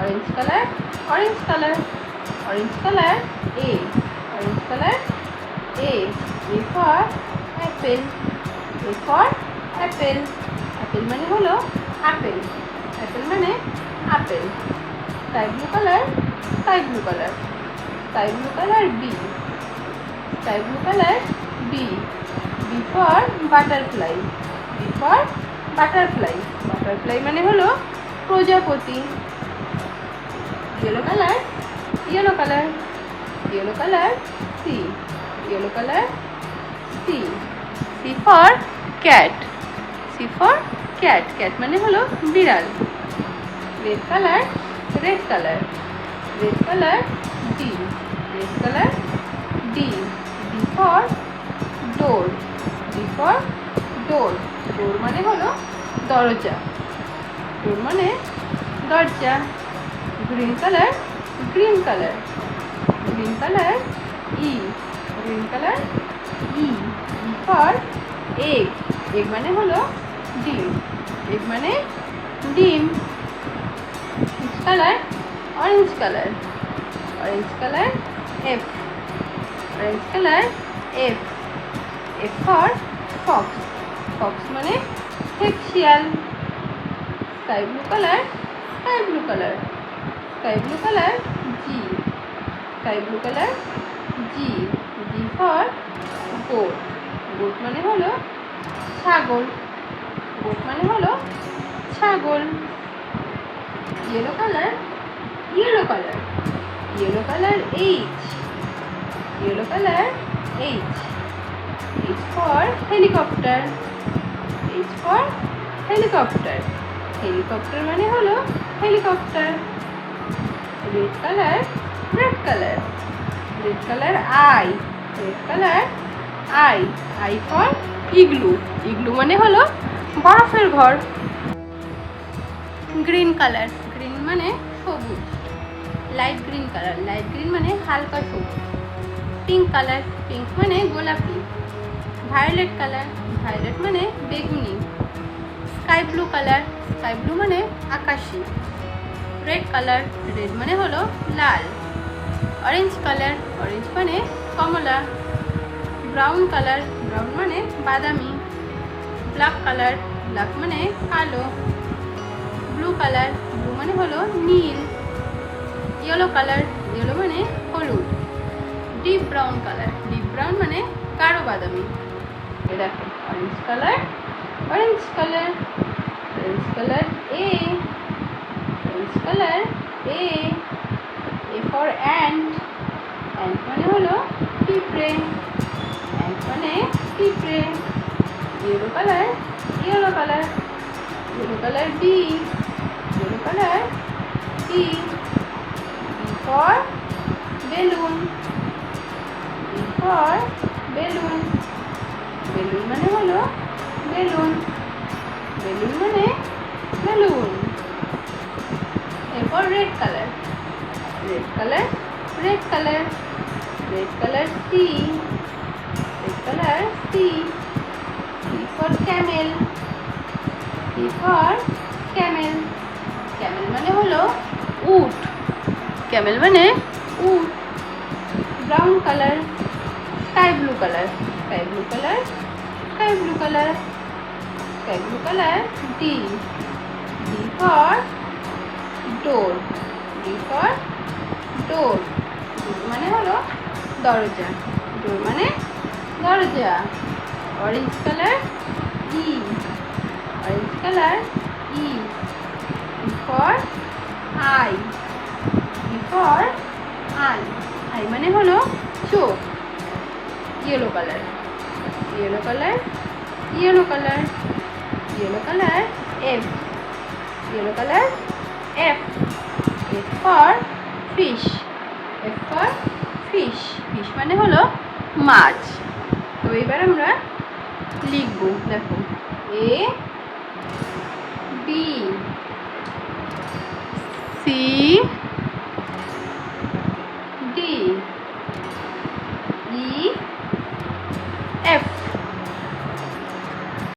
orange color, orange color, orange color, A, orange color, A for apple, A for apple, apple মানে হলো apple, apple মানে apple. sky blue color, sky blue color, sky blue color, B, sky blue color, B, B for butterfly, B for butterfly, butterfly মানে হলো প্রজাপতি। yellow color, yellow color, yellow color, C, yellow color, C, C for cat, C for cat, cat মানে হলো বিড়াল। red color, red color, red color, D, red color, D, D for door, D for door, door মানে হলো দরজা, door মানে দরজা। green color, green color, green color, E, green color, E, E for egg, egg মানে হলো ডিম, egg মানে ডিম। orange color, orange color, orange color, F, orange color, F, F for fox, fox মানে শিয়াল। sky blue color, sky blue color, sky blue color, G, sky blue color, G, G for goat, goat মানে হলো ছাগল, goat মানে হলো ছাগল। yellow color, yellow color, yellow color, H, yellow color, H, H for helicopter, H for helicopter, helicopter মানে হলো helicopter। red color, red color, red color, I, red color, I for igloo, igloo মানে হলো বরফের ঘর। green color, green মানে সবুজ, light green color, light green মানে হালকা সবুজ। pink color, pink মানে গোলাপি। violet color, violet মানে বেগুনি। sky blue color, sky blue মানে আকাশী। red color, red মানে হলো লাল। orange color, orange মানে কমলা। brown color, brown মানে বাদামি। black color, black মানে কালো। blue color, blue মানে হলো নীল। yellow color, yellow মানে হলুদ। deep brown color, deep brown মানে গাঢ় বাদামি। দেখো orange color, orange color, orange color, A, orange color, A, A for ant, ant মানে হলো পিঁপড়ে, ant মানে পিঁপড়ে। yellow color, yellow color, yellow color, B, yellow color, B, B for balloon, B for balloon, balloon মানে হলো balloon, balloon মানে balloon. এরপর red color, red color, red color, red color, C, red color, C, C for camel, C for camel, camel মানে হলো উট, camel মানে উট। brown color, sky blue color, sky blue color, sky blue color, sky blue color, D, D for door, D for door, door মানে হলো দরজা, door মানে দরজা। orange color, E, orange color, E, E for eye, E for eye, eye মানে হলো চোখ। yellow color, yellow color, yellow color, yellow color, F, yellow color, F, F for fish, F for fish, fish মানে হলো মাছ। তো এবার আমরা লিখবো, দেখো A, B, C,